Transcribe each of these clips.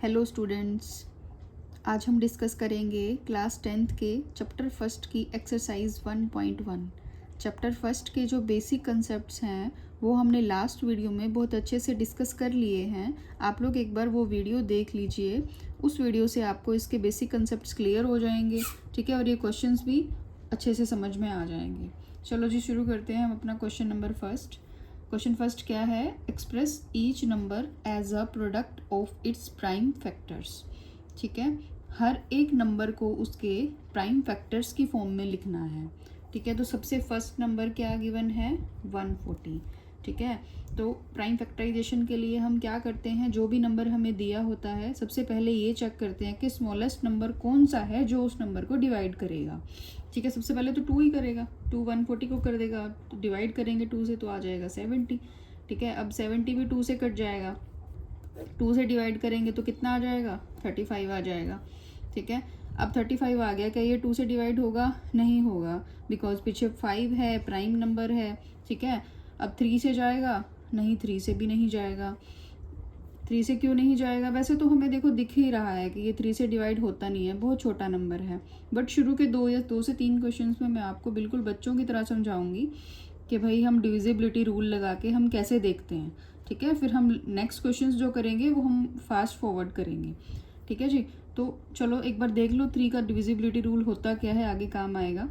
Hello students, आज हम discuss करेंगे क्लास 10th के चैप्टर फर्स्ट की एक्सरसाइज 1.1। चैप्टर फर्स्ट के जो बेसिक कंसेप्ट्स हैं वो हमने लास्ट वीडियो में बहुत अच्छे से डिस्कस कर लिए हैं। आप लोग एक बार वो वीडियो देख लीजिए, उस वीडियो से आपको इसके बेसिक कंसेप्ट्स क्लियर हो जाएंगे, ठीक है, और ये क्वेश्चंस भी अच्छे से समझ में आ जाएंगे। चलो जी, शुरू करते हैं हम अपना question number first. Question first क्या है? Express each number as a product of its prime factors. ठीक है, हर एक नंबर को उसके प्राइम फैक्टर्स की फॉर्म में लिखना है। ठीक है, तो सबसे फर्स्ट नंबर क्या गिवन है? 140। ठीक है, तो प्राइम फैक्टराइजेशन के लिए हम क्या करते हैं, जो भी नंबर हमें दिया होता है सबसे पहले ये चेक करते हैं कि स्मॉलेस्ट नंबर कौन सा है जो उस नंबर को डिवाइड करेगा। ठीक है, सबसे पहले तो 2 ही करेगा, 2 140 को कर देगा, तो डिवाइड करेंगे 2 से तो आ जाएगा 70। ठीक है, अब 70 भी 2 से कट जाएगा, 2 से डिवाइड करेंगे तो कितना आ जाएगा? 35 आ जाएगा। ठीक है, अब 35 आ गया, क्या ये 2 से डिवाइड होगा? नहीं होगा, बिकॉज पीछे 5 है, प्राइम नंबर है। ठीक है, अब 3 से जाएगा? नहीं, 3 से भी नहीं जाएगा। 3 से क्यों नहीं जाएगा? वैसे तो हमें देखो दिख ही रहा है कि ये 3 से डिवाइड होता नहीं है, बहुत छोटा नंबर है, बट शुरू के 2 या 2 से 3 क्वेश्चंस में मैं आपको बिल्कुल बच्चों की तरह समझाऊंगी कि भाई हम डिविजिबिलिटी रूल लगा के हम कैसे देखते हैं। ठीक है, फिर हम नेक्स्ट क्वेश्चंस जो करेंगे वो हम फास्ट फॉरवर्ड करेंगे। ठीक है जी, तो चलो एक बार देख लो 3 का डिविजिबिलिटी रूल होता क्या है, आगे काम आएगा।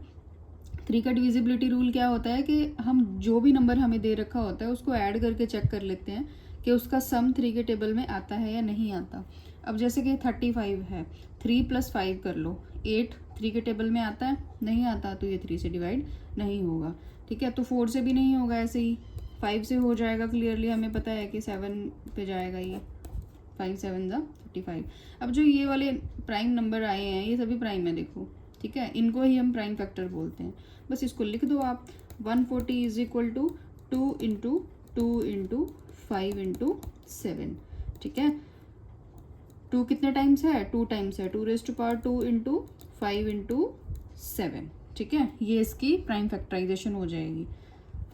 3 का डिविजिबिलिटी रूल क्या होता है कि हम जो भी नंबर हमें दे रखा होता है उसको ऐड करके चेक कर लेते हैं कि उसका सम 3 के टेबल में आता है या नहीं आता। अब जैसे कि 35 है, 3 + 5 कर लो, 8 3 के टेबल में आता है? नहीं आता, तो ये 3 से डिवाइड नहीं होगा। ठीक है, तो 4 से भी नहीं होगा, ऐसे ही 5 से हो जाएगा, क्लियरली हमें पता है कि 7 पे जाएगा ये, 5 7 ज़ा 35। अब जो ये वाले प्राइम नंबर आए हैं ये सभी प्राइम है, देखो। ठीक है, इनको ही हम प्राइम फैक्टर बोलते हैं। बस इसको लिख दो आप, 140 is equal to 2 into 2 into 5 into 7। ठीक है, 2 कितने टाइम्स है? 2 टाइम्स है, 2⁻² इंटू 5 इंटू 7। ठीक है, ये इसकी प्राइम फैक्टराइजेशन हो जाएगी।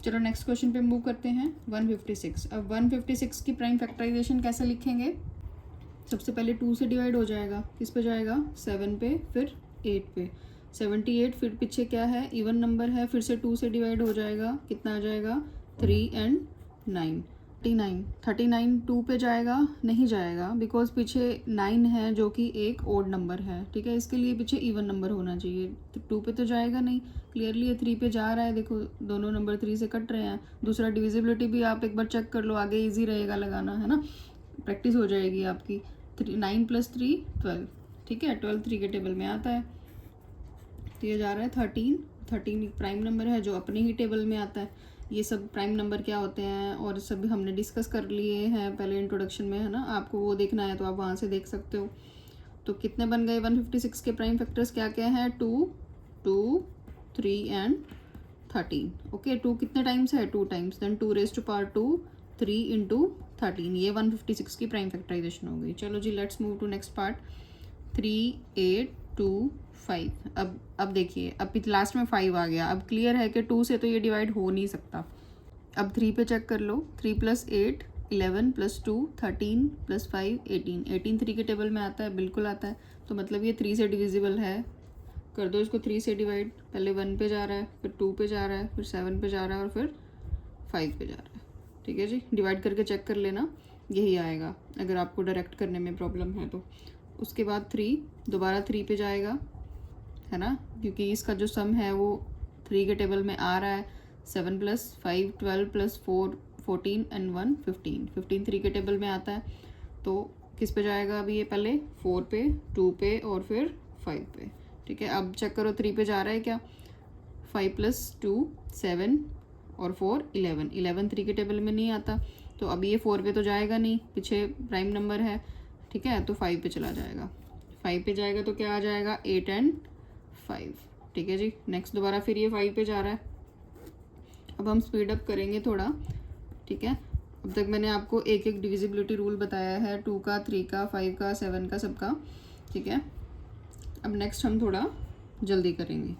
चलो नेक्स्ट क्वेश्चन पे मूव करते हैं। 156। अब 156 की प्राइम फैक्टराइजेशन कैसे लिखेंगे? सबसे पहले 2 से डिवाइड हो जाएगा, किस पे जाएगा? 7 पे, फिर 8 पे। 78, फिर पीछे क्या है? इवन नंबर है, फिर से 2 से डिवाइड हो जाएगा, कितना आ जाएगा? 3 एंड 9। 39 2 पे जाएगा? नहीं जाएगा, बिकॉज पीछे 9 है जो कि एक ओड नंबर है। ठीक है, इसके लिए पीछे इवन नंबर होना चाहिए, तो 2 पे तो जाएगा नहीं, क्लियरली ये 3 पे जा रहा है। देखो दोनों नंबर 3 से कट रहे हैं। दूसरा डिविजिबिलिटी भी आप एक बार चेक कर लो, आगे ईजी रहेगा लगाना, है ना, प्रैक्टिस हो जाएगी आपकी। 9 + 3 12। ठीक है, 12 3 के टेबल में आता है, तो ये जा रहा है 13। 13 प्राइम नंबर है जो अपने ही टेबल में आता है। ये सब प्राइम नंबर क्या होते हैं और सब हमने डिस्कस कर लिए हैं पहले इंट्रोडक्शन में, है ना, आपको वो देखना है तो आप वहाँ से देख सकते हो। तो कितने बन गए 156 के प्राइम फैक्टर्स? क्या क्या है? 2 2 3 एंड 13। ओके, 2 कितने टाइम्स है? 2 टाइम्स, देन 2⁻², 3 इंटू 13। ये 156 की प्राइम फैक्टराइजेशन हो गई। चलो जी, let's move to next part. 3 8 2 5। अब देखिए, अब लास्ट में 5 आ गया। अब क्लियर है कि 2 से तो ये डिवाइड हो नहीं सकता। अब 3 पे चेक कर लो, 3 + 8 11 + 2 13 + 5 18। 18 3 के टेबल में आता है, बिल्कुल आता है, तो मतलब ये 3 से डिविजिबल है। कर दो इसको 3 से डिवाइड, पहले 1 पे जा रहा है, फिर 2 पे जा रहा है, फिर 7 पे जा रहा है और फिर 5 पे जा रहा है। ठीक है जी, डिवाइड करके चेक कर लेना, यही आएगा अगर आपको डायरेक्ट करने में प्रॉब्लम है तो। उसके बाद 3 दोबारा 3 पे जाएगा, है ना, क्योंकि इसका जो सम है वो 3 के टेबल में आ रहा है। 7 + 5 12 + 4 14 एंड 1 15। 15 3 के टेबल में आता है, तो किस पे जाएगा? अभी ये पहले 4 पे, 2 पे और फिर 5 पे। ठीक है, अब चेक करो 3 पे जा रहा है क्या? 5 + 2 7 और 4 11। 11 3 के टेबल में नहीं आता, तो अब ये 4 पे तो जाएगा नहीं, पीछे प्राइम नंबर है। ठीक है, तो 5 पे चला जाएगा। 5 पे जाएगा तो क्या आ जाएगा? 8 एंड 5। ठीक है जी, नेक्स्ट दोबारा फिर ये 5 पे जा रहा है। अब हम स्पीड अप करेंगे थोड़ा। ठीक है, अब तक मैंने आपको एक एक डिविजिबिलिटी रूल बताया है, 2 का, 3 का, 5 का, 7 का, सबका। ठीक है, अब नेक्स्ट हम थोड़ा जल्दी करेंगे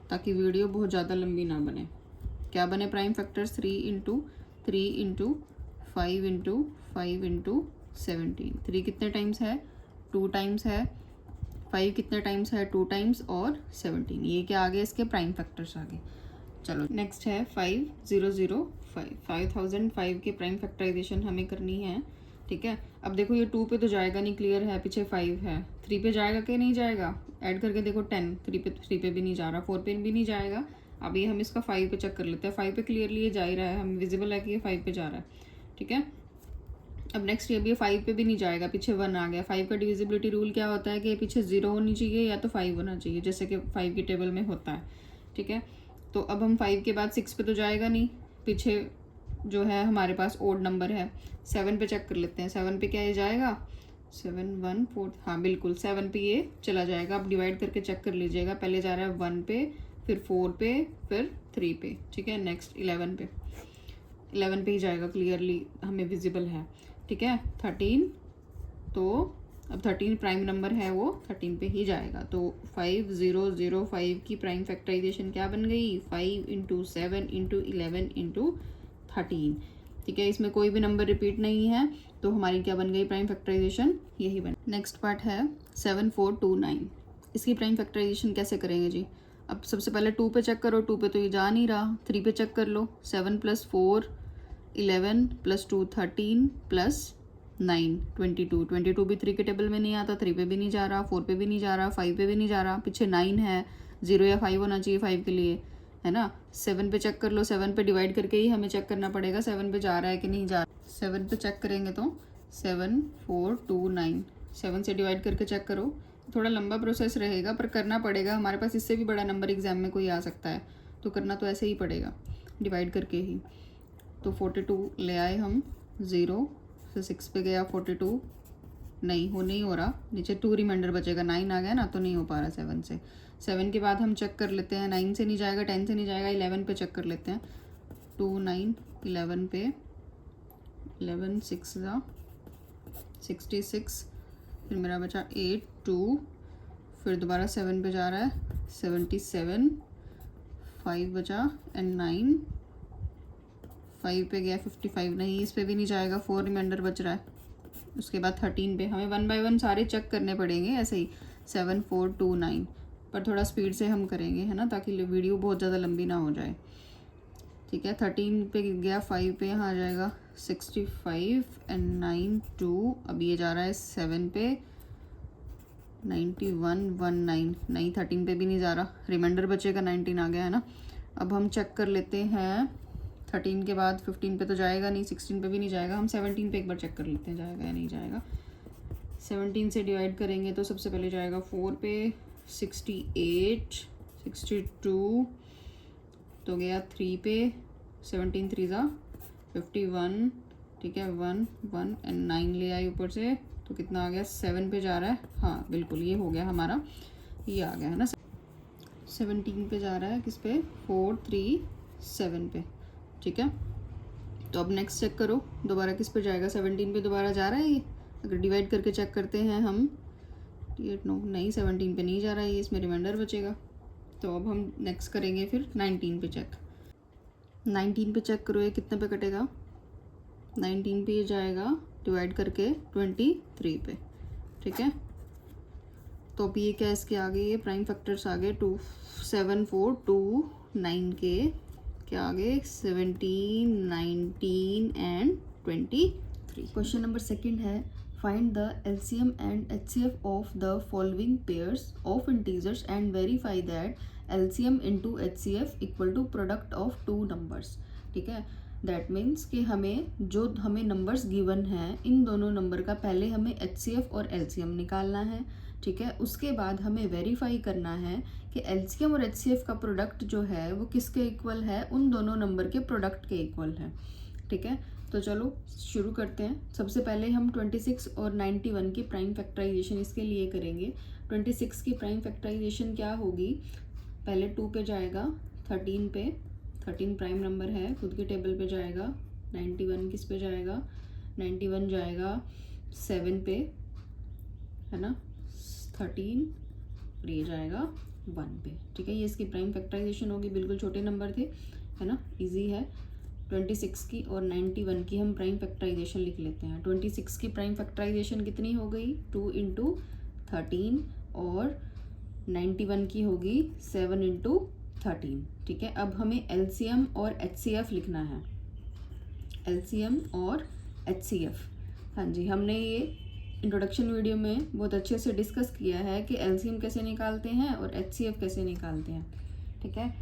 ताकि वीडियो बहुत ज़्यादा लंबी ना बने। क्या बने prime factors? 3 into 3 into 5 into 5 into 17। 3 कितने टाइम्स है, 2 टाइम्स है। 5 कितने टाइम्स है, 2 टाइम्स और 17। ये क्या आ गए, इसके प्राइम फैक्टर्स आ गए। चलो नेक्स्ट है 5005। 5005 के प्राइम फैक्टराइजेशन हमें करनी है, ठीक है। अब देखो ये 2 पे तो जाएगा नहीं, क्लियर है, पीछे 5 है। 3 पे जाएगा कि नहीं जाएगा, ऐड करके देखो 10। 3 पे भी नहीं जा रहा, 4 पे भी नहीं जाएगा। अब ये हम इसका 5 पे चेक कर लेते हैं। 5 पे क्लियरली ये जा ही रहा है, हमें विजिबल है कि ये 5 पे जा रहा है, ठीक है। अब नेक्स्ट ये भी 5 पे भी नहीं जाएगा, पीछे 1 आ गया। 5 का डिविजिबिलिटी रूल क्या होता है कि पीछे 0 होनी चाहिए या तो 5 होना चाहिए, जैसे कि 5 की टेबल में होता है, ठीक है। तो अब हम 5 के बाद 6 पे तो जाएगा नहीं, पीछे जो है हमारे पास ओड नंबर है। 7 पे चेक कर लेते हैं, 7 पे क्या ये जाएगा, 7 1 4, हाँ बिल्कुल 7 पे ये चला जाएगा। अब डिवाइड करके चेक कर लीजिएगा, पहले जा रहा है 1 पे, फिर 4 पे, फिर 3 पे, ठीक है। नेक्स्ट 11 पे, 11 पे ही जाएगा, क्लियरली हमें विजिबल है, ठीक है। 13, तो अब 13 प्राइम नंबर है, वो 13 पे ही जाएगा। तो 5005 की प्राइम फैक्टराइजेशन क्या बन गई, 5 इंटू 7 इंटू 11 इंटू 13, ठीक है। इसमें कोई भी नंबर रिपीट नहीं है, तो हमारी क्या बन गई प्राइम फैक्टराइजेशन, यही बन। नेक्स्ट पार्ट है 7429। इसकी प्राइम फैक्टराइजेशन कैसे करेंगे जी। अब सबसे पहले 2 पे चेक करो, 2 पे तो ये जा नहीं रहा। 3 पे चेक कर लो, 7 + 4 11 + 2 13 + 9 22। 22 भी 3 के टेबल में नहीं आता, 3 पे भी नहीं जा रहा, 4 पे भी नहीं जा रहा, 5 पे भी नहीं जा रहा, पीछे 9 है। 0 या 5 होना चाहिए 5 के लिए, है ना। 7 पे चेक कर लो, 7 पे डिवाइड करके ही हमें चेक करना पड़ेगा 7 पे जा रहा है कि नहीं जा रहा। 7 पे चेक करेंगे तो 7 4 2 9, 7 से डिवाइड करके चेक करो। थोड़ा लंबा प्रोसेस रहेगा पर करना पड़ेगा, हमारे पास इससे भी बड़ा नंबर एग्जाम में कोई आ सकता है, तो करना तो ऐसे ही पड़ेगा, डिवाइड करके ही। तो 42 ले आए हम, 0 से 6 पे गया, 42 नहीं हो रहा, नीचे 2 रिमाइंडर बचेगा, 9 आ गया ना, तो नहीं हो पा रहा 7 से। 7 के बाद हम चेक कर लेते हैं, 9 से नहीं जाएगा, 10 से नहीं जाएगा, 11 पे चेक कर लेते हैं। 2 9 11 पे, 11 6 ज़ा 66, फिर मेरा बचा 8 2, फिर दोबारा 7 पे जा रहा है 77, 5 बचा एंड 9, 5 पे गया 55, नहीं इस पे भी नहीं जाएगा, 4 रिमाइंडर बच रहा है। उसके बाद 13 पे, हमें 1 बाय 1 सारे चेक करने पड़ेंगे ऐसे ही। 7 4 2 9, पर थोड़ा स्पीड से हम करेंगे, है ना, ताकि वीडियो बहुत ज़्यादा लंबी ना हो जाए, ठीक है। 13 पे गया, 5 पे यहाँ आ जाएगा 65 एंड 9 2, अब ये जा रहा है 7 पे 91 19, नहीं 13 पे भी नहीं जा रहा, रिमाइंडर बचेगा, 19 आ गया, है ना। अब हम चेक कर लेते हैं 13 के बाद 15 पे तो जाएगा नहीं, 16 पे भी नहीं जाएगा, हम 17 पे एक बार चेक कर लेते हैं जाएगा या नहीं जाएगा। 17 से डिवाइड करेंगे तो सबसे पहले जाएगा 4 पे 68 62, तो गया 3 पे 17 3 ज़ा 51, ठीक है। 1 1 एंड 9 ले आए ऊपर से, तो कितना आ गया, 7 पे जा रहा है, हाँ बिल्कुल ये हो गया हमारा, ये आ गया है ना। 17 पे जा रहा है, किस पे, 4 3 7 पे, ठीक है। तो अब नेक्स्ट चेक करो, दोबारा किस पे जाएगा, 17 पे दोबारा जा रहा है ये। अगर डिवाइड करके चेक करते हैं हम, 8 9, नहीं 17 पे नहीं जा रहा है ये, इसमें रिमाइंडर बचेगा। तो अब हम नेक्स्ट करेंगे फिर 19 पे चेक। 19 पे चेक करो, ये कितने पे कटेगा, 19 पे ये जाएगा डिवाइड करके 23 पे, ठीक है। तो अब ये क्या इसके आगे, ये प्राइम फैक्टर्स आ गए 2 7 4 2 9 के क्या आ गए, 17 19 एंड 23। क्वेश्चन नंबर सेकंड है, find the LCM and HCF of the following pairs of integers and verify that LCM into HCF equal to product of 2 numbers, ठीक है। दैट मीन्स कि हमें नंबर्स गिवन हैं, इन दोनों नंबर का पहले हमें एचसीएफ और एलसीएम निकालना है, ठीक है। उसके बाद हमें वेरीफाई करना है कि एलसीएम और एचसीएफ का प्रोडक्ट जो है वो किसके इक्वल है, उन दोनों नंबर के प्रोडक्ट के इक्वल है, ठीक है। तो चलो शुरू करते हैं। सबसे पहले हम 26 और 91 की प्राइम फैक्टराइजेशन इसके लिए करेंगे। 26 की प्राइम फैक्टराइजेशन क्या होगी, पहले 2 पे जाएगा, 13 पे, 13 प्राइम नंबर है, खुद के टेबल पे जाएगा। 91 किस पे जाएगा, 91 जाएगा 7 पे, है ना, 13 और ये जाएगा 1 पे, ठीक है। ये इसकी प्राइम फैक्टराइजेशन होगी, बिल्कुल छोटे नंबर थे, है ना, इजी है। 26 की और 91 की हम प्राइम फैक्टराइजेशन लिख लेते हैं। 26 की प्राइम फैक्टराइजेशन कितनी हो गई, 2 × 13, और 91 की होगी 7 × 13। ठीक है, अब हमें एलसीएम और एचसीएफ लिखना है, एलसीएम और एचसीएफ। हाँ जी, हमने ये इंट्रोडक्शन वीडियो में बहुत अच्छे से डिस्कस किया है कि एलसीएम कैसे निकालते हैं और एचसीएफ कैसे निकालते हैं। ठीक है,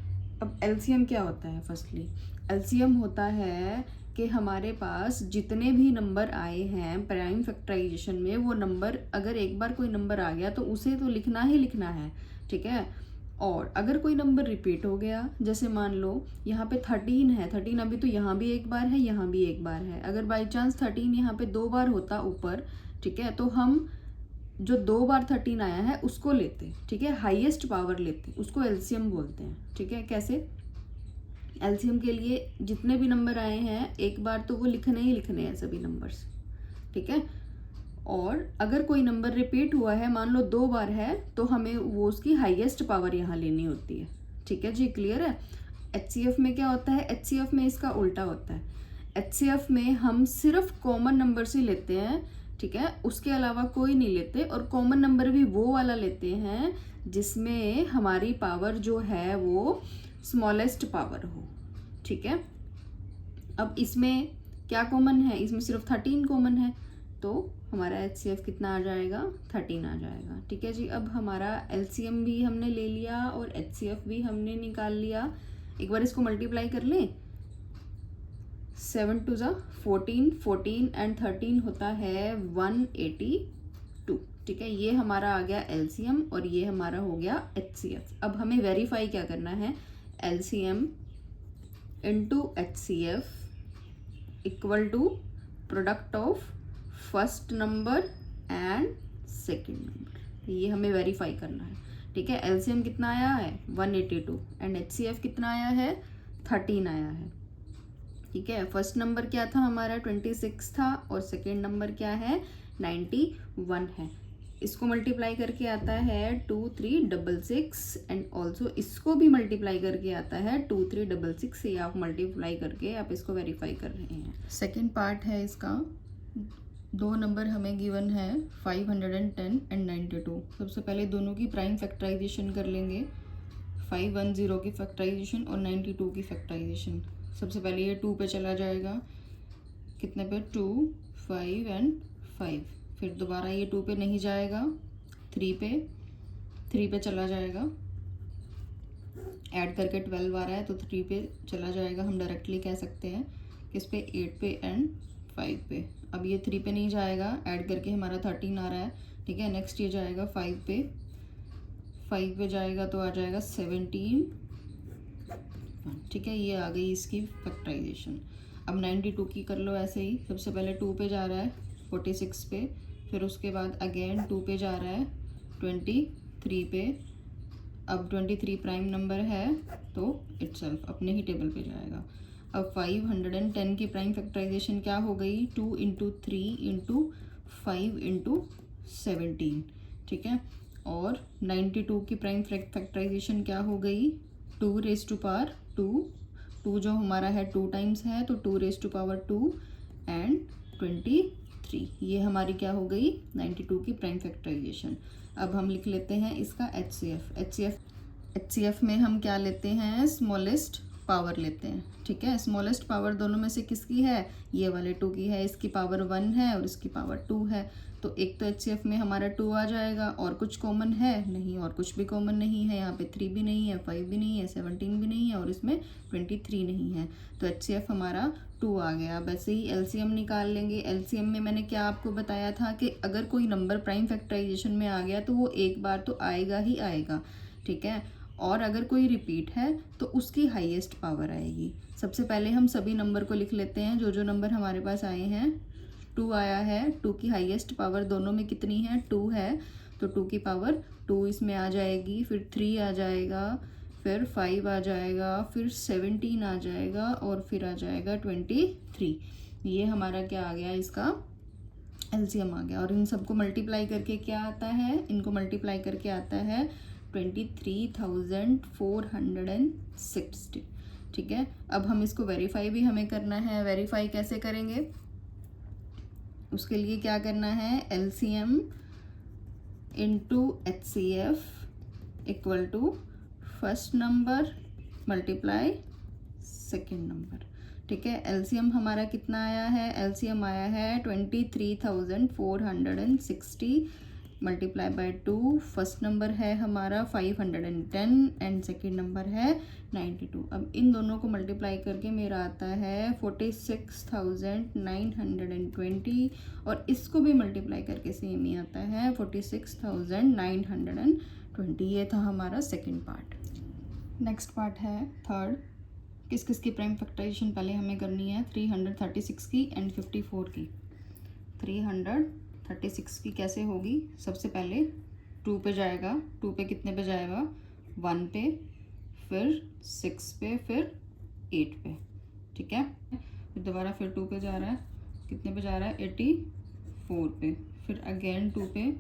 अब एलसीएम क्या होता है? फर्स्टली एलसीएम होता है कि हमारे पास जितने भी नंबर आए हैं प्राइम फैक्टराइजेशन में, वो नंबर अगर एक बार कोई नंबर आ गया तो उसे तो लिखना ही लिखना है। ठीक है, और अगर कोई नंबर रिपीट हो गया, जैसे मान लो यहाँ पे 13 है, 13 अभी तो यहाँ भी एक बार है, यहाँ भी एक बार है, अगर बाई चांस 13 यहाँ पे 2 बार होता ऊपर, ठीक है, तो हम जो 2 बार 13 आया है उसको लेते, ठीक है, हाईएस्ट पावर लेते, उसको एलसीएम बोलते हैं। ठीक है, कैसे? एलसीएम के लिए जितने भी नंबर आए हैं एक बार तो वो लिखने ही लिखने हैं सभी नंबर्स। ठीक है, और अगर कोई नंबर रिपीट हुआ है, मान लो 2 बार है, तो हमें वो उसकी हाईएस्ट पावर यहाँ लेनी होती है। ठीक है जी, क्लियर है? एचसीएफ में क्या होता है? एचसीएफ में इसका उल्टा होता है। एचसीएफ में हम सिर्फ कॉमन नंबर से लेते हैं, ठीक है, उसके अलावा कोई नहीं लेते, और कॉमन नंबर भी वो वाला लेते हैं जिसमें हमारी पावर जो है वो स्मॉलेस्ट पावर हो। ठीक है, अब इसमें क्या कॉमन है? इसमें सिर्फ 13 कॉमन है, तो हमारा एचसीएफ कितना आ जाएगा? 13 आ जाएगा। ठीक है जी, अब हमारा एलसीएम भी हमने ले लिया और एचसीएफ भी हमने निकाल लिया। एक बार इसको मल्टीप्लाई कर लें, 7 × 14, 14 एंड 13 होता है 182। ठीक है, ये हमारा आ गया एलसीएम और ये हमारा हो गया एचसीएफ। अब हमें वेरीफाई क्या करना है? LCM into HCF equal to product of first number and second number, ये हमें वेरीफाई करना है। ठीक है, एलसीएम कितना आया है? 182 एंड एचसीएफ कितना आया है? 13 आया है। ठीक है, फर्स्ट नंबर क्या था हमारा? 26 था, और सेकेंड नंबर क्या है? 91 है। इसको मल्टीप्लाई करके आता है 2366 एंड ऑल्सो इसको भी मल्टीप्लाई करके आता है 2366। ये आप मल्टीप्लाई करके आप इसको वेरीफाई कर रहे हैं। सेकेंड पार्ट है इसका, 2 नंबर हमें गिवन है 510 एंड 92। सबसे पहले दोनों की प्राइम फैक्टराइजेशन कर लेंगे, 510 की फैक्टराइजेशन और 92 की फैक्टराइजेशन। सबसे पहले ये 2 पे चला जाएगा, कितने पे? 2, 5 एंड 5। फिर दोबारा ये 2 पे नहीं जाएगा, 3 पे चला जाएगा, ऐड करके 12 आ रहा है तो 3 पे चला जाएगा। हम डायरेक्टली कह सकते हैं किस पे? 8 पे एंड 5 पे। अब ये 3 पे नहीं जाएगा, ऐड करके हमारा 13 आ रहा है। ठीक है, नेक्स्ट ये जाएगा 5 पे, 5 पे जाएगा तो आ जाएगा 17। ठीक है, ये आ गई इसकी फैक्टराइजेशन। अब 92 की कर लो ऐसे ही, सबसे पहले 2 पे जा रहा है 46 पे, फिर उसके बाद अगेन 2 पे जा रहा है 23 पे। अब 23 प्राइम नंबर है तो इटसेल्फ अपने ही टेबल पे जाएगा। अब 510 की प्राइम फैक्टराइजेशन क्या हो गई? 2 × 3 × 5 × 17। ठीक है, और 92 की प्राइम फैक्टराइजेशन क्या हो गई? 2 raised to power 2, 2 जो हमारा है 2 टाइम्स है तो 2 raised to power 2 एंड 23। ये हमारी क्या हो गई? 92 की प्राइम फैक्टराइजेशन। अब हम लिख लेते हैं इसका एचसीएफ में हम क्या लेते हैं? स्मॉलेस्ट पावर लेते हैं। ठीक है, स्मॉलेस्ट पावर दोनों में से किसकी है? ये वाले 2 की है, इसकी पावर 1 है और इसकी पावर 2 है। तो एक तो एचसीएफ में हमारा 2 आ जाएगा, और कुछ कॉमन है नहीं, और कुछ भी कॉमन नहीं है। यहाँ पे 3 भी नहीं है, 5 भी नहीं है, 17 भी नहीं है, और इसमें 23 नहीं है, तो एचसीएफ हमारा 2 आ गया। वैसे ही एलसीएम निकाल लेंगे। एलसीएम में मैंने क्या आपको बताया था कि अगर कोई नंबर प्राइम फैक्टराइजेशन में आ गया तो वो एक बार तो आएगा ही आएगा। ठीक है, और अगर कोई रिपीट है तो उसकी हाईएस्ट पावर आएगी। सबसे पहले हम सभी नंबर को लिख लेते हैं, जो जो नंबर हमारे पास आए हैं। 2 आया है, 2 की हाईएस्ट पावर दोनों में कितनी है? 2 है, तो 2 की पावर 2 इसमें आ जाएगी, फिर 3 आ जाएगा, फिर 5 आ जाएगा, फिर 17 आ जाएगा, और फिर आ जाएगा 23। ये हमारा क्या आ गया? इसका एलसीएम आ गया। और इन सबको मल्टीप्लाई करके क्या आता है? इनको मल्टीप्लाई करके आता है 23,460। ठीक है। अब हम इसको वेरीफाई भी हमें करना है। वेरीफाई कैसे करेंगे, उसके लिए क्या करना है, LCM into HCF equal to first number multiply second number. ठीक है, LCM हमारा कितना आया है, LCM आया है 23,460 मल्टीप्लाई बाय 2। फर्स्ट नंबर है हमारा 510 एंड सेकेंड नंबर है 92। अब इन दोनों को मल्टीप्लाई करके मेरा आता है 46,920 और इसको भी मल्टीप्लाई करके सेम ही आता है 46,920। ये था हमारा सेकेंड पार्ट। नेक्स्ट पार्ट है थर्ड। किस किस की प्राइम फैक्टराइजेशन पहले हमें करनी है, 336 की एंड 54 की। 336 की कैसे होगी, सबसे पहले 2 पे जाएगा, 2 पे कितने पे जाएगा, 1 पे, फिर 6 पे, फिर 8 पे। ठीक है, फिर दोबारा फिर 2 पे जा रहा है, कितने पे जा रहा है, 84 पे, फिर अगेन 2 पे,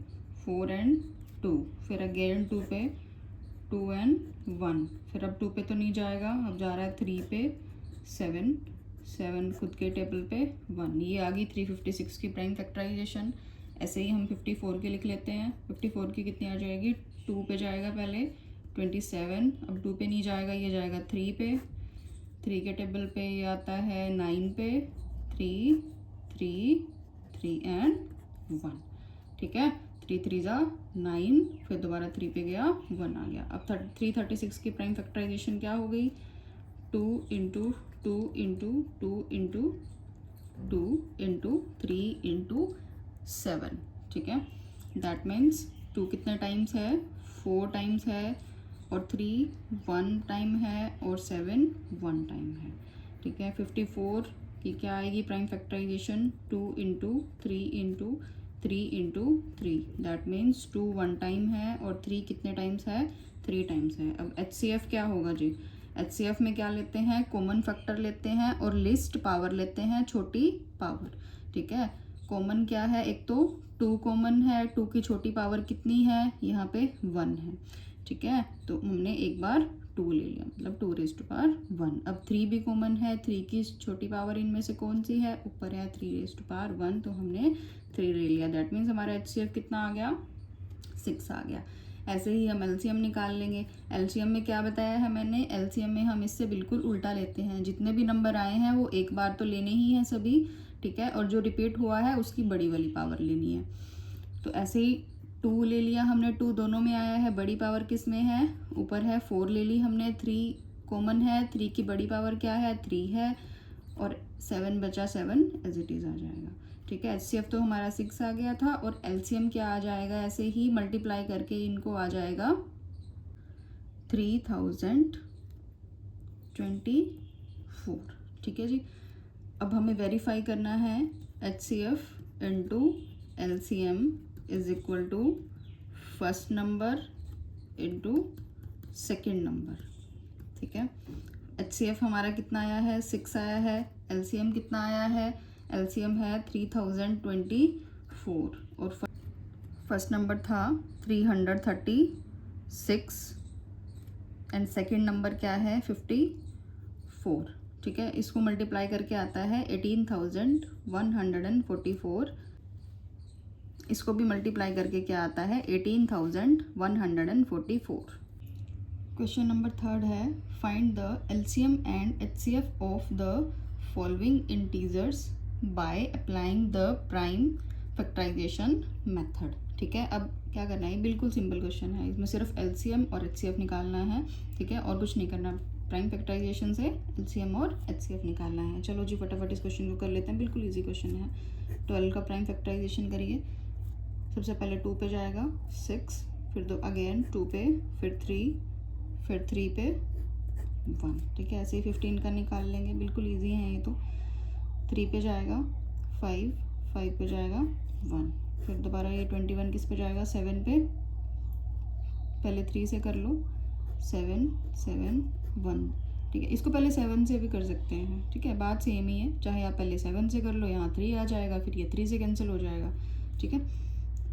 4 एंड 2, फिर अगेन 2 पे, 2 एंड 1, फिर अब 2 पे तो नहीं जाएगा, अब जा रहा है 3 पे, 7 खुद के टेबल पे 1। ये आ गई 356 की प्राइम फैक्टराइजेशन। ऐसे ही हम 54 के लिख लेते हैं। 54 की कितनी आ जाएगी, 2 पे जाएगा पहले 27, अब 2 पे नहीं जाएगा, ये जाएगा 3 पे, 3 के टेबल पे ये आता है 9 पे, 3 एंड 1। ठीक है, 3 3 जा 9, फिर दोबारा 3 पे गया 1 आ गया। अब 336 की प्राइम फैक्टराइजेशन क्या हो गई, 2 into 2 into 2 into 2 into 3 into 7। ठीक है, दैट मीन्स 2 कितने टाइम्स है, 4 टाइम्स है, और 3 1 टाइम है, और 7 1 टाइम है। ठीक है, 54 की क्या आएगी prime factorization, 2 into 3 into 3 into 3, that means 2 1 time है और 3 कितने टाइम्स है, 3 टाइम्स है। अब HCF क्या होगा जी, HCF में क्या लेते हैं, कॉमन फैक्टर लेते हैं और लिस्ट पावर लेते हैं, छोटी पावर। ठीक है, कॉमन क्या है, एक तो 2 कॉमन है, 2 की छोटी पावर कितनी है, यहाँ पे 1 है। ठीक है, तो हमने एक बार 2 ले लिया, मतलब 2 रेज़ टू पावर 1। अब 3 भी कॉमन है, 3 की छोटी पावर इनमें से कौन सी है, ऊपर है 3 रेज़ टू पावर 1, तो हमने 3 ले लिया। दैट मीन्स हमारा HCF कितना आ गया, 6 आ गया। ऐसे ही हम LCM निकाल लेंगे। LCM में क्या बताया है मैंने, LCM में हम इससे बिल्कुल उल्टा लेते हैं, जितने भी नंबर आए हैं वो एक बार तो लेने ही हैं सभी। ठीक है, और जो रिपीट हुआ है उसकी बड़ी वाली पावर लेनी है। तो ऐसे ही 2 ले लिया हमने, 2 दोनों में आया है, बड़ी पावर किस में है, ऊपर है। 4 ले ली हमने, 3 कॉमन है, 3 की बड़ी पावर क्या है, 3 है, और 7 बचा, 7 एज इट इज़ आ जाएगा। ठीक है, HCF तो हमारा 6 आ गया था, और LCM क्या आ जाएगा, ऐसे ही मल्टीप्लाई करके इनको आ जाएगा 3024। ठीक है जी, अब हमें वेरीफाई करना है, HCF into LCM is equal to first number into second number. ठीक है, HCF हमारा कितना आया है, 6 आया है, LCM कितना आया है, LCM है 3024, और फर्स्ट नंबर था 336 एंड सेकेंड नंबर क्या है, 54। ठीक है, इसको मल्टीप्लाई करके आता है 18,144, इसको भी मल्टीप्लाई करके क्या आता है, 18,144। क्वेश्चन नंबर थर्ड है, find the LCM and HCF of the following integers by applying the prime factorization method. ठीक है, अब क्या करना है, बिल्कुल सिंपल क्वेश्चन है, इसमें सिर्फ LCM और HCF निकालना है। ठीक है, और कुछ नहीं करना, प्राइम फैक्टराइजेशन से LCM और HCF निकालना है। चलो जी फटाफट इस क्वेश्चन को कर लेते हैं, बिल्कुल इजी क्वेश्चन है। 12 का प्राइम फैक्टराइजेशन करिए। सबसे पहले 2 पे जाएगा 6, फिर दो अगेन 2 पे, फिर 3, फिर 3 पे 1। ठीक है, ऐसे ही 15 का निकाल लेंगे, बिल्कुल ईजी है ये तो। 3 पे जाएगा 5, 5 पे जाएगा 1, फिर दोबारा ये 21 किस पे जाएगा, 7 पे, पहले 3 से कर लो, 7 7 1। ठीक है, इसको पहले 7 से भी कर सकते हैं। ठीक है, बात सेम ही है, चाहे आप पहले 7 से कर लो, यहाँ 3 आ जाएगा, फिर ये 3 से कैंसिल हो जाएगा। ठीक है,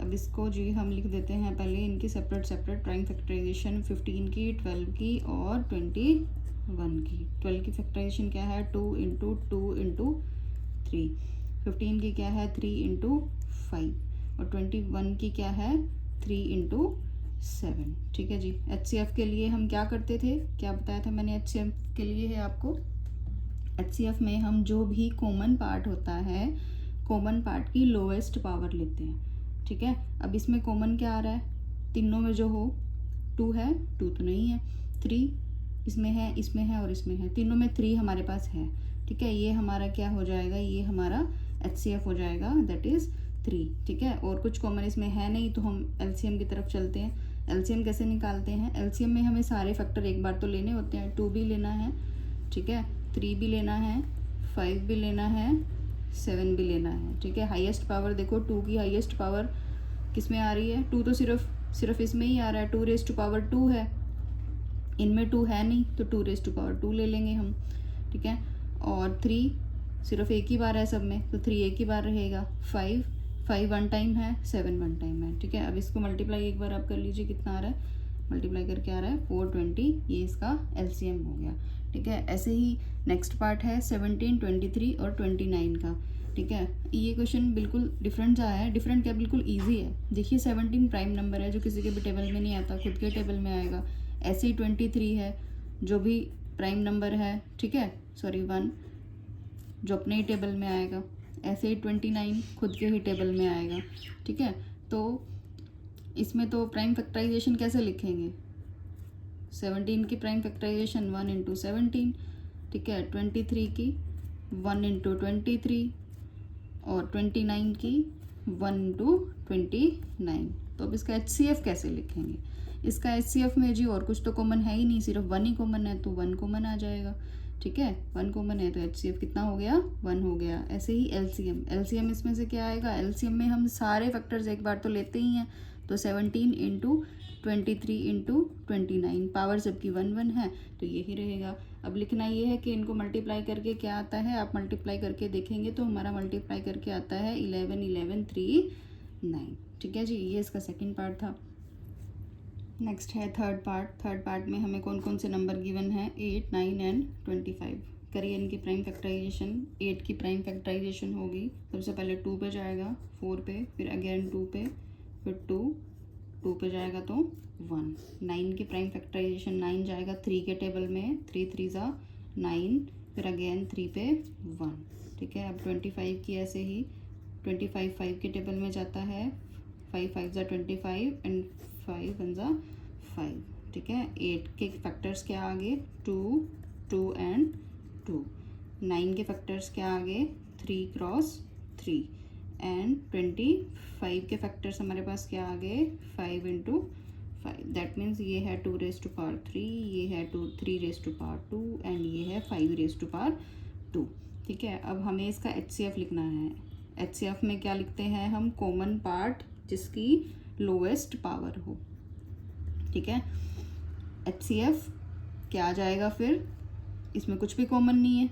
अब इसको जी हम लिख देते हैं पहले इनकी सेपरेट प्राइम फैक्टराइजेशन, 15 की, 12 की और 21 1 की। 12 की फैक्टराइजेशन क्या है 2 इंटू 2 इंटू 3। 15 की क्या है 3 इंटू 5 और 21 की क्या है 3 इंटू 7। ठीक है जी। HCF के लिए हम क्या करते थे, क्या बताया था मैंने HCF के लिए है आपको। HCF में हम जो भी कॉमन पार्ट होता है, कॉमन पार्ट की लोएस्ट पावर लेते हैं। ठीक है, अब इसमें कॉमन क्या आ रहा है, तीनों में जो हो 2 है, 2 तो नहीं है, 3 इसमें है, इसमें है और इसमें है, तीनों में 3 हमारे पास है। ठीक है, ये हमारा क्या हो जाएगा, ये हमारा HCF हो जाएगा, दैट इज़ 3। ठीक है, और कुछ कॉमन इसमें है नहीं तो हम LCM की तरफ चलते हैं। LCM कैसे निकालते हैं, LCM में हमें सारे फैक्टर एक बार तो लेने होते हैं। 2 भी लेना है, ठीक है, 3 भी लेना है, 5 भी लेना है, 7 भी लेना है। ठीक है, हाईएस्ट पावर देखो 2 की हाईएस्ट पावर किस में आ रही है, 2 तो सिर्फ इसमें ही आ रहा है, 2 रेज़ टू पावर 2 है, इनमें 2 है नहीं तो 2 रेज़ टू पावर 2 ले लेंगे हम। ठीक है, और 3 सिर्फ एक ही बार है सब में तो 3 एक ही बार रहेगा। 5 वन टाइम है, 7 वन टाइम है। ठीक है, अब इसको मल्टीप्लाई एक बार आप कर लीजिए, कितना आ रहा है, मल्टीप्लाई करके आ रहा है 420, ये इसका LCM हो गया। ठीक है, ऐसे ही नेक्स्ट पार्ट है 17, 23 और 29 का। ठीक है, ये क्वेश्चन बिल्कुल डिफरेंट सा है, डिफरेंट क्या बिल्कुल इजी है। देखिए 17 प्राइम नंबर है जो किसी के भी टेबल में नहीं आता, खुद के टेबल में आएगा। ऐसे ही 23 है जो भी प्राइम नंबर है, ठीक है, सॉरी 1 जो अपने ही टेबल में आएगा। ऐसे ही 29 खुद के ही टेबल में आएगा। ठीक है, तो इसमें तो प्राइम फैक्टराइजेशन कैसे लिखेंगे, 17 की प्राइम फैक्टराइजेशन 1 इंटू 17। ठीक है, 23 की 1 इंटू 23 और 29 की 1 इंटू 29। तो अब इसका HCF कैसे लिखेंगे, इसका HCF में जी और कुछ तो कॉमन है ही नहीं, सिर्फ 1 ही कॉमन है तो 1 कॉमन आ जाएगा। ठीक है, 1 कॉमन है तो HCF कितना हो गया, 1 हो गया। ऐसे ही LCM इसमें से क्या आएगा, LCM में हम सारे फैक्टर्स एक बार तो लेते ही हैं, तो 17 इंटू 23 इंटू 29, पावर सबकी 1 है तो यही रहेगा। अब लिखना ये है कि इनको मल्टीप्लाई करके क्या आता है, आप मल्टीप्लाई करके देखेंगे तो हमारा मल्टीप्लाई करके आता है 11 11 3 9। ठीक है जी, ये इसका सेकंड पार्ट था। नेक्स्ट है थर्ड पार्ट में हमें कौन कौन से नंबर गिवन है, 8 9 एंड 25। करिए इनकी प्राइम फैक्टराइजेशन। 8 की प्राइम फैक्टराइजेशन होगी, सबसे पहले 2 पे जाएगा, 4 पे, फिर अगेन 2 पे, फिर 2 पे जाएगा तो 1। 9 की प्राइम फैक्टराइजेशन 9 जाएगा 3 के टेबल में, 3 3 ज़ा 9, फिर अगेन 3 पे 1। ठीक है, अब 25 की ऐसे ही 25 5 के टेबल में जाता है, 5 5 ज़ा 25 एंड 5 1 ज़ा 5। ठीक है, 8 के फैक्टर्स क्या आगे, 2 2 एंड 2। 9 के फैक्टर्स क्या आगे, 3 क्रॉस 3 एंड 25 के फैक्टर्स हमारे पास क्या आ गए, 5 इंटू 5। दैट मीन्स ये है 2 रेज़ टू पावर 3, ये है 3 रेज़ टू पावर 2 एंड ये है 5 रेज़ टू पावर 2। ठीक है, अब हमें इसका HCF लिखना है। HCF में क्या लिखते हैं हम, कॉमन पार्ट जिसकी लोएस्ट पावर हो। ठीक है, HCF क्या आ जाएगा फिर, इसमें कुछ भी कॉमन नहीं है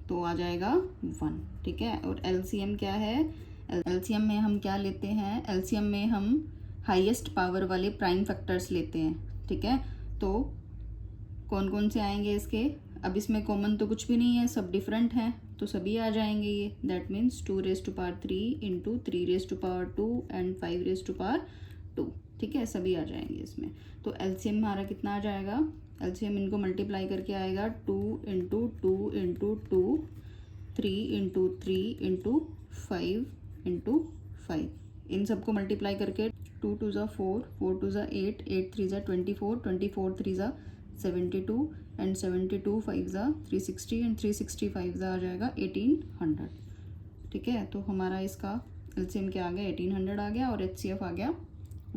तो आ जाएगा 1। ठीक है, और LCM क्या है, LCM में हम क्या लेते हैं, LCM में हम हाईएस्ट पावर वाले प्राइम फैक्टर्स लेते हैं। ठीक है, तो कौन कौन से आएंगे इसके, अब इसमें कॉमन तो कुछ भी नहीं है, सब डिफरेंट हैं तो सभी आ जाएंगे ये। That means 2 raise to power 3 into 3 raise to power 2 and 5 raise to power 2। ठीक है, सभी आ जाएंगे इसमें। तो LCM हमारा कितना आ जाएगा, LCM इनको मल्टीप्लाई करके आएगा 2 into 2 into 2, 3 into 3 into 5 into 5। इन सबको मल्टीप्लाई करके 2 2 ज़ा 4, 4 2 ज़ा 8, 8 3 ज़ा 24, 24 3 ज़ा 72 एंड 72 5 ज़ा 360 एंड 365 ज़ा आ जाएगा 1800। ठीक है, तो हमारा इसका LCM क्या आ गया, 1800 आ गया और HCF आ गया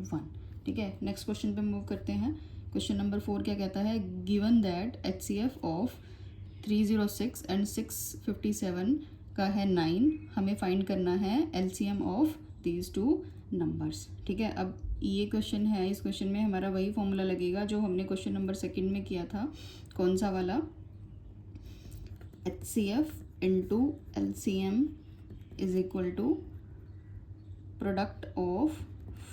1। ठीक है, नेक्स्ट क्वेश्चन पे मूव करते हैं। क्वेश्चन नंबर 4 क्या कहता है, given that HCF of 306 and 657 का है 9, हमें फाइंड करना है LCM of these two numbers. ठीक है, अब ये क्वेश्चन है, इस क्वेश्चन में हमारा वही फॉर्मूला लगेगा जो हमने क्वेश्चन नंबर 2 में किया था। कौन सा वाला, HCF into LCM is equal to product of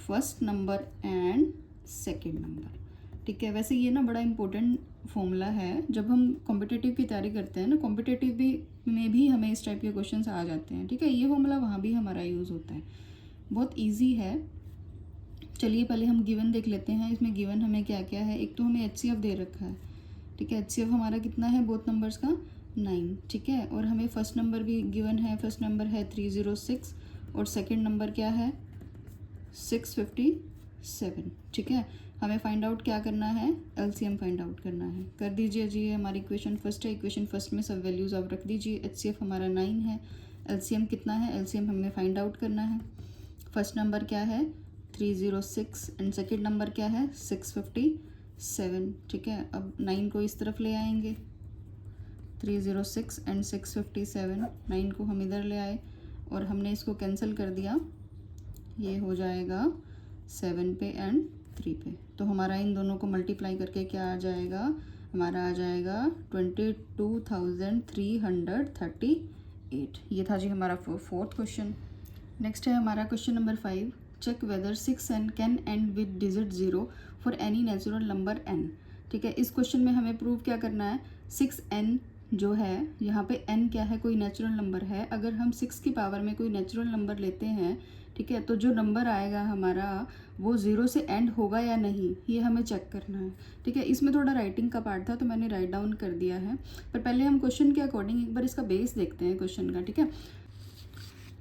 first number and second number. ठीक है, वैसे ये ना बड़ा इंपॉर्टेंट फॉर्मूला है, जब हम कॉम्पिटिटिव की तैयारी करते हैं ना, कॉम्पिटिटिव भी में भी हमें इस टाइप के क्वेश्चंस आ जाते हैं, ठीक है। ये फॉर्मूला वहाँ भी हमारा यूज़ होता है, बहुत ईजी है। चलिए पहले हम गिवन देख लेते हैं। इसमें गिवन हमें क्या क्या है, एक तो हमें HCF दे रखा है, ठीक है। HCF हमारा कितना है बोथ नंबर्स का 9, ठीक है। और हमें फर्स्ट नंबर भी गिवन है, फर्स्ट नंबर है 306 और सेकंड नंबर क्या है 657, ठीक है। हमें फाइंड आउट क्या करना है, LCM फाइंड आउट करना है। कर दीजिए जी, ये हमारी इक्वेशन फर्स्ट है, इक्वेशन फर्स्ट में सब वैल्यूज़ आप रख दीजिए। HCF हमारा 9 है, LCM कितना है, LCM हमें फाइंड आउट करना है। फर्स्ट नंबर क्या है 306 एंड सेकंड नंबर क्या है 657, ठीक है। अब 9 को इस तरफ ले आएंगे, 306 एंड 657, 9 को हम इधर ले आए और हमने इसको कैंसिल कर दिया, ये हो जाएगा 7 पे एंड 3 पे। तो हमारा इन दोनों को मल्टीप्लाई करके क्या आ जाएगा, हमारा आ जाएगा 22,338। ये था जी हमारा फोर्थ क्वेश्चन। नेक्स्ट है हमारा question number 5, check whether 6n can end with digit 0 for any natural number n, ठीक है। इस क्वेश्चन में हमें प्रूव क्या करना है, 6n जो है यहाँ पे n क्या है, कोई नेचुरल नंबर है। अगर हम 6 की पावर में कोई नेचुरल नंबर लेते हैं, ठीक है, तो जो नंबर आएगा हमारा वो 0 से एंड होगा या नहीं, ये हमें चेक करना है, ठीक है। इसमें थोड़ा राइटिंग का पार्ट था तो मैंने राइट डाउन कर दिया है, पर पहले हम क्वेश्चन के अकॉर्डिंग एक बार इसका बेस देखते हैं क्वेश्चन का, ठीक है।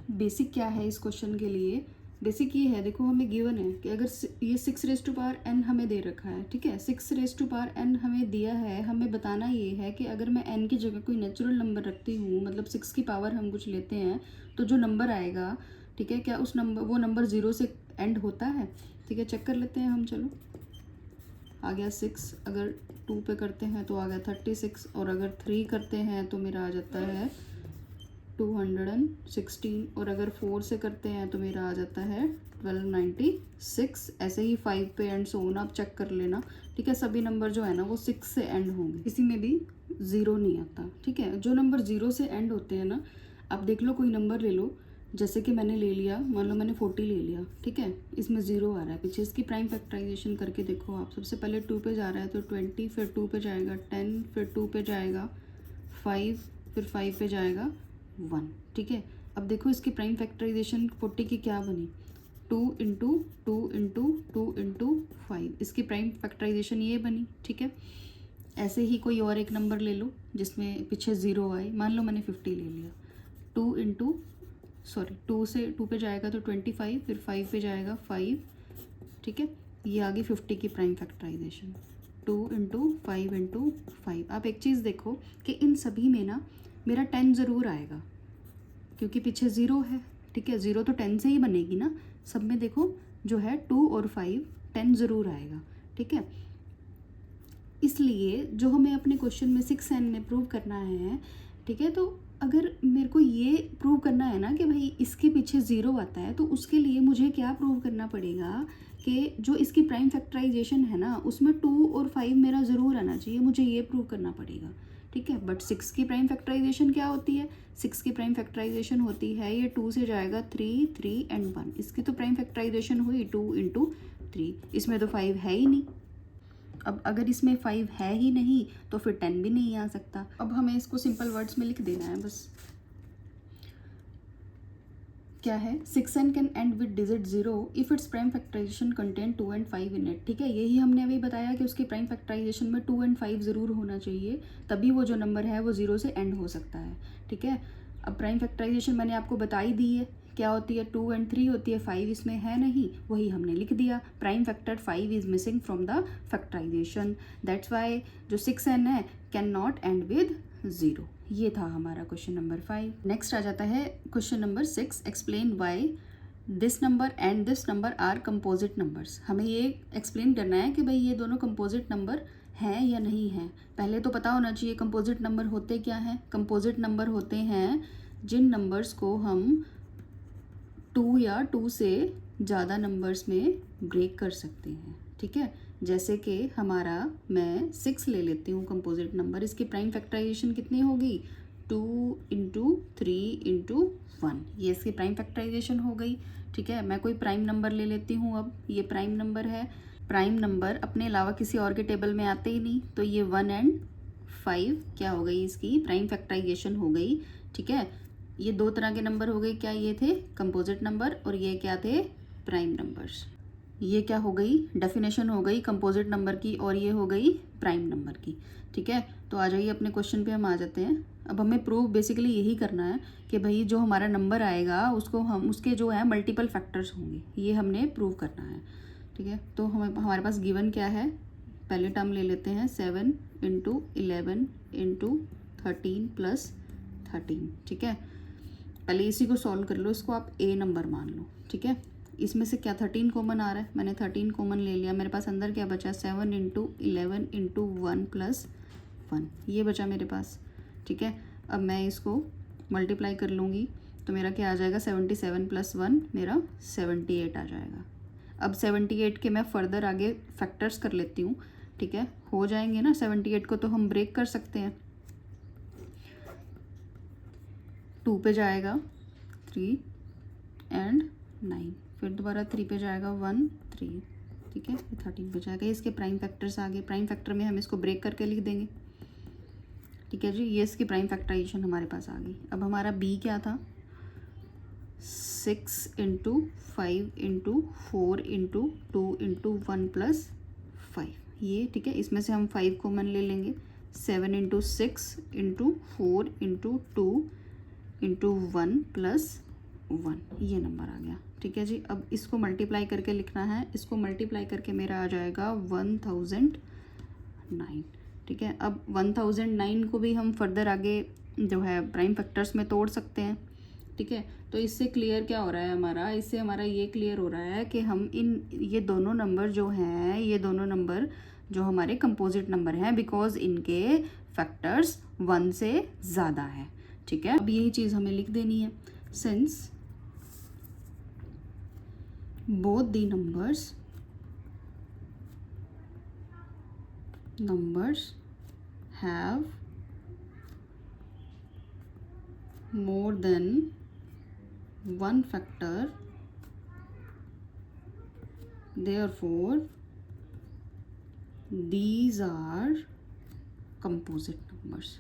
बेसिक क्या है इस क्वेश्चन के लिए, बेसिक ये है, देखो हमें गिवन है कि अगर ये 6n हमें दे रखा है, ठीक है, 6n हमें दिया है, हमें बताना ये है कि अगर मैं n की जगह कोई नेचुरल नंबर रखती हूँ, मतलब 6 की पावर हम कुछ लेते हैं, तो जो नंबर आएगा, ठीक है, क्या उस नंबर वो नंबर 0 से एंड होता है, ठीक है। चेक कर लेते हैं हम, चलो आ गया 6, अगर 2 पे करते हैं तो आ गया 36, और अगर 3 करते हैं तो मेरा आ जाता है 216, और अगर 4 से करते हैं तो मेरा आ जाता है 1296। ऐसे ही 5 पे एंड सो ऑन आप चेक कर लेना, ठीक है। सभी नंबर जो है ना वो 6 से एंड होंगे, किसी में भी 0 नहीं आता, ठीक है। जो नंबर 0 से एंड होते हैं ना, आप देख लो कोई नंबर ले लो, जैसे कि मैंने ले लिया, मान लो मैंने 40 ले लिया, ठीक है, इसमें 0 आ रहा है पीछे, इसकी प्राइम फैक्टराइजेशन करके देखो आप। सबसे पहले 2 पे जा रहा है तो 20, फिर 2 पे जाएगा 10, फिर 2 पे जाएगा 5, फिर 5 पे जाएगा 1, ठीक है। अब देखो इसकी प्राइम फैक्टराइजेशन 40 की क्या बनी, 2 इंटू 2 इंटू 2 इंटू 5, इसकी प्राइम फैक्टराइजेशन ये बनी, ठीक है। ऐसे ही कोई और एक नंबर ले लो जिसमें पीछे 0 आए, मान लो मैंने 50 ले लिया, 2 से 2 पे जाएगा तो 25, फिर 5 पे जाएगा 5, ठीक है। ये आ गई 50 की प्राइम फैक्टराइजेशन, 2 इंटू 5 इंटू 5। आप एक चीज़ देखो कि इन सभी में ना मेरा 10 ज़रूर आएगा, क्योंकि पीछे 0 है, ठीक है। 0 तो 10 से ही बनेगी ना, सब में देखो जो है 2 और 5 10 ज़रूर आएगा, ठीक है। इसलिए जो हमें अपने क्वेश्चन में 6n में प्रूव करना है, ठीक है, तो अगर मेरे को ये प्रूव करना है ना कि भाई इसके पीछे 0 आता है, तो उसके लिए मुझे क्या प्रूव करना पड़ेगा कि जो इसकी प्राइम फैक्टराइजेशन है ना उसमें 2 और 5 मेरा ज़रूर आना चाहिए, मुझे ये प्रूव करना पड़ेगा, ठीक है। बट 6 की प्राइम फैक्टराइजेशन क्या होती है, 6 की प्राइम फैक्टराइजेशन होती है ये 2 से जाएगा 3, 3 एंड 1, इसकी तो प्राइम फैक्टराइजेशन हुई 2 इंटू 3, इसमें तो 5 है ही नहीं। अब अगर इसमें 5 है ही नहीं तो फिर 10 भी नहीं आ सकता। अब हमें इसको सिंपल वर्ड्स में लिख देना है बस। क्या है, 6n can end with digit 0 if its prime factorization contain 2 and 5 in it, ठीक है। यही हमने अभी बताया कि उसकी प्राइम फैक्टराइजेशन में 2 एंड 5 ज़रूर होना चाहिए, तभी वो जो नंबर है वो 0 से एंड हो सकता है, ठीक है। अब प्राइम फैक्टराइजेशन मैंने आपको बता ही दी है क्या होती है, 2 एंड 3 होती है, 5 इसमें है नहीं, वही हमने लिख दिया, prime factor 5 is missing from the factorization, that's why जो 6n है कैन नॉट एंड विद 0। ये था हमारा क्वेश्चन नंबर 5। नेक्स्ट आ जाता है question number 6, explain why this number and this number are composite numbers. हमें ये एक्सप्लेन करना है कि भाई ये दोनों कंपोजिट नंबर हैं या नहीं हैं। पहले तो पता होना चाहिए कंपोजिट नंबर होते क्या हैं। कंपोजिट नंबर होते हैं जिन नंबर्स को हम 2 या 2 से ज़्यादा नंबर्स में ब्रेक कर सकते हैं, ठीक है। जैसे कि हमारा मैं 6 ले लेती हूँ कंपोजिट नंबर, इसकी प्राइम फैक्टराइजेशन कितनी होगी, 2 इंटू 3 इंटू 1, ये इसकी प्राइम फैक्टराइजेशन हो गई, ठीक है। मैं कोई प्राइम नंबर ले लेती हूँ, अब ये प्राइम नंबर है, प्राइम नंबर अपने अलावा किसी और के टेबल में आते ही नहीं, तो ये 1 एंड 5 क्या हो गई, इसकी प्राइम फैक्टराइजेशन हो गई। ठीक है, ये दो तरह के नंबर हो गए, क्या ये थे कंपोजिट नंबर और ये क्या थे प्राइम नंबर्स। ये क्या हो गई, डेफिनेशन हो गई कंपोजिट नंबर की और ये हो गई प्राइम नंबर की। ठीक है, तो आ जाइए अपने क्वेश्चन पे हम आ जाते हैं। अब हमें प्रूव बेसिकली यही करना है कि भाई जो हमारा नंबर आएगा उसको हम उसके जो है मल्टीपल फैक्टर्स होंगे, ये हमने प्रूव करना है। ठीक है, तो हमारे पास गिवन क्या है, पहले टर्म ले लेते हैं 7 इंटू 11 इंटू 13 प्लस 13। ठीक है, पहले इसी को सॉल्व कर लो, इसको आप ए नंबर मान लो। ठीक है, इसमें से क्या 13 कॉमन आ रहा है, मैंने 13 कॉमन ले लिया, मेरे पास अंदर क्या बचा 7 इंटू 11 इंटू 1 प्लस 1, ये बचा मेरे पास। ठीक है, अब मैं इसको मल्टीप्लाई कर लूँगी तो मेरा क्या आ जाएगा 77 प्लस 1 मेरा 78 आ जाएगा। अब 78 के मैं फर्दर आगे फैक्टर्स कर लेती हूँ। ठीक है, हो जाएंगे ना, 78 को तो हम ब्रेक कर सकते हैं, 2 पे जाएगा 3 एंड 9, फिर दोबारा 3 पे जाएगा 1 3। ठीक है, 13 पे जाएगा, इसके प्राइम फैक्टर्स आ गए, प्राइम फैक्टर में हम इसको ब्रेक करके लिख देंगे। ठीक है जी, ये इसकी प्राइम फैक्टराइजेशन हमारे पास आ गई। अब हमारा बी क्या था, 6 into 5 into 4 into 2 into 1 plus 5, ये ठीक है, इसमें से हम 5 कॉमन ले लेंगे, 7 into 6 into 4 into 2 into 1 plus 1, ये नंबर आ गया। ठीक है जी, अब इसको मल्टीप्लाई करके लिखना है, इसको मल्टीप्लाई करके मेरा आ जाएगा 1009। ठीक है, अब 1009 को भी हम फर्दर आगे जो है प्राइम फैक्टर्स में तोड़ सकते हैं। ठीक है, तो इससे क्लियर क्या हो रहा है हमारा, इससे हमारा ये क्लियर हो रहा है कि हम ये दोनों नंबर जो हैं, ये दोनों नंबर जो हमारे कंपोजिट नंबर हैं, बिकॉज इनके फैक्टर्स 1 से ज़्यादा है। ठीक है, अब यही चीज़ हमें लिख देनी है, since both the numbers have more than one factor, therefore these are composite numbers।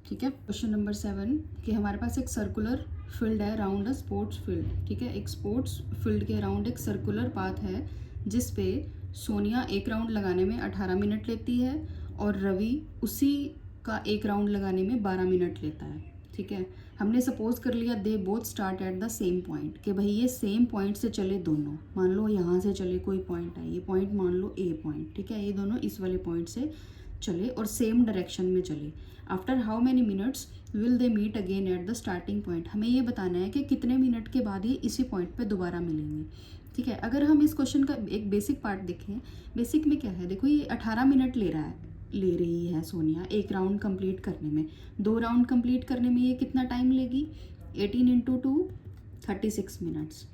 ठीक है, क्वेश्चन नंबर 7 कि हमारे पास एक सर्कुलर फील्ड है अराउंड अ स्पोर्ट्स फील्ड। ठीक है, एक स्पोर्ट्स फील्ड के अराउंड एक सर्कुलर पाथ है जिस पे सोनिया एक राउंड लगाने में 18 मिनट लेती है और रवि उसी का एक राउंड लगाने में 12 मिनट लेता है। ठीक है, हमने सपोज कर लिया they both start at the same point, कि भाई ये सेम पॉइंट से चले दोनों, मान लो यहाँ से चले कोई पॉइंट है, ये पॉइंट मान लो ए पॉइंट। ठीक है, ये दोनों इस वाले पॉइंट से चले और सेम डायरेक्शन में चले। After how many minutes will they meet again at the starting point, हमें ये बताना है कि कितने मिनट के बाद ये इसी पॉइंट पे दोबारा मिलेंगे। ठीक है, अगर हम इस क्वेश्चन का एक बेसिक पार्ट देखें, बेसिक में क्या है, देखो ये 18 मिनट ले रही है सोनिया एक राउंड कंप्लीट करने में, 2 राउंड कंप्लीट करने में ये कितना टाइम लेगी, 18 इंटू 2 36 मिनट्स।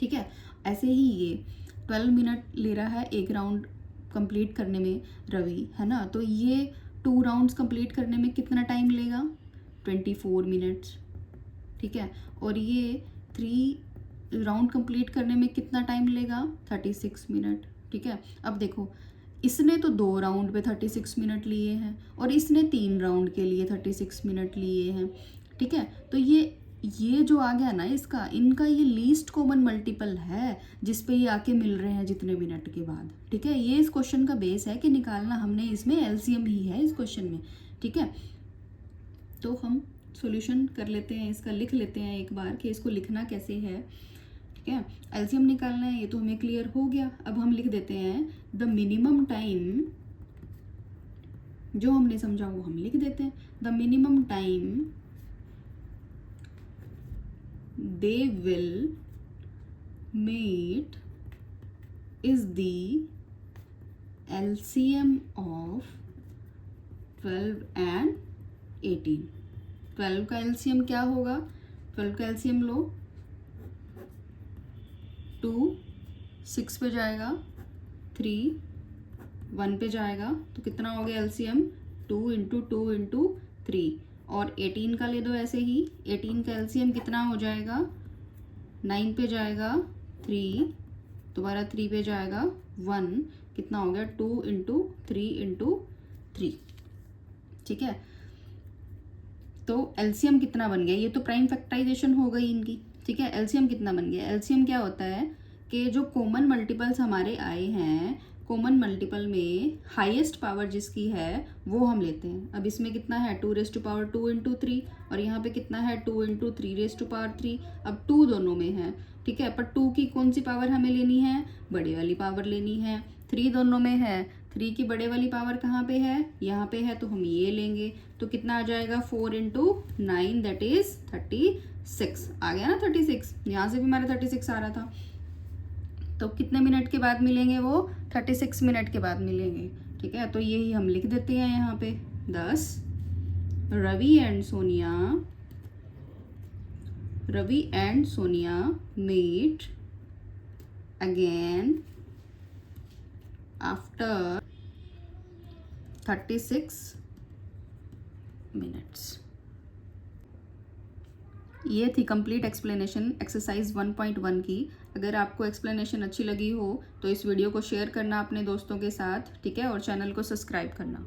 ठीक है, ऐसे ही ये 12 मिनट ले रहा है एक राउंड कंप्लीट करने में रवि, है ना, तो ये 2 राउंड्स कंप्लीट करने में कितना टाइम लेगा 24 मिनट्स। ठीक है, और ये 3 राउंड कंप्लीट करने में कितना टाइम लेगा 36 मिनट। ठीक है, अब देखो इसने तो 2 राउंड पे 36 मिनट लिए हैं और इसने 3 राउंड के लिए 36 मिनट लिए हैं। ठीक है, तो ये जो आ गया ना इनका ये लीस्ट कॉमन मल्टीपल है जिस पे ये आके मिल रहे हैं जितने मिनट के बाद। ठीक है, ये इस क्वेश्चन का बेस है कि निकालना हमने इसमें एलसीएम ही है इस क्वेश्चन में। ठीक है, तो हम सॉल्यूशन कर लेते हैं, इसका लिख लेते हैं एक बार कि इसको लिखना कैसे है। ठीक है, एलसीएम निकालना है, ये तो हमें क्लियर हो गया। अब हम लिख देते हैं द मिनिमम टाइम, जो हमने समझा वो हम लिख देते हैं, the minimum time they will meet is the LCM of 12 and 18। 12 का LCM क्या होगा, 12 का LCM लो, 2 6 पे जाएगा, 3 1 पे जाएगा, तो कितना हो गया LCM 2 इंटू 2 इंटू 3, और 18 का ले दो ऐसे ही, 18 का LCM कितना हो जाएगा 9 पे जाएगा 3, दोबारा 3 पे जाएगा 1, कितना हो गया 2 इंटू 3 इंटू 3, ठीक है। तो एलसीएम कितना बन गया, ये तो प्राइम फैक्टराइजेशन हो गई इनकी, ठीक है। एलसीएम कितना बन गया, एलसीएम क्या होता है कि जो कॉमन मल्टीपल्स हमारे आए हैं, कॉमन मल्टीपल में हाईएस्ट पावर जिसकी है वो हम लेते हैं। अब इसमें कितना है 2 रेज टू पावर 2 इंटू 3, और यहाँ पे कितना है 2 इंटू 3 रेज टू पावर 3। अब 2 दोनों में है, ठीक है, पर 2 की कौन सी पावर हमें लेनी है, बड़े वाली पावर लेनी है। 3 दोनों में है, 3 की बड़े वाली पावर कहाँ पे है, यहाँ पे है, तो हम ये लेंगे। तो कितना आ जाएगा 4 इंटू 9 दैट इज 36, आ गया ना 36, यहाँ से भी हमारा 36 आ रहा था। तो कितने मिनट के बाद मिलेंगे वो, 36 मिनट के बाद मिलेंगे, ठीक है। तो यही हम लिख देते हैं यहाँ पे 10 Ravi and Sonia meet again after 36 minutes. ये थी कंप्लीट एक्सप्लेनेशन एक्सरसाइज 1.1 की। अगर आपको एक्सप्लेनेशन अच्छी लगी हो तो इस वीडियो को शेयर करना अपने दोस्तों के साथ, ठीक है, और चैनल को सब्सक्राइब करना।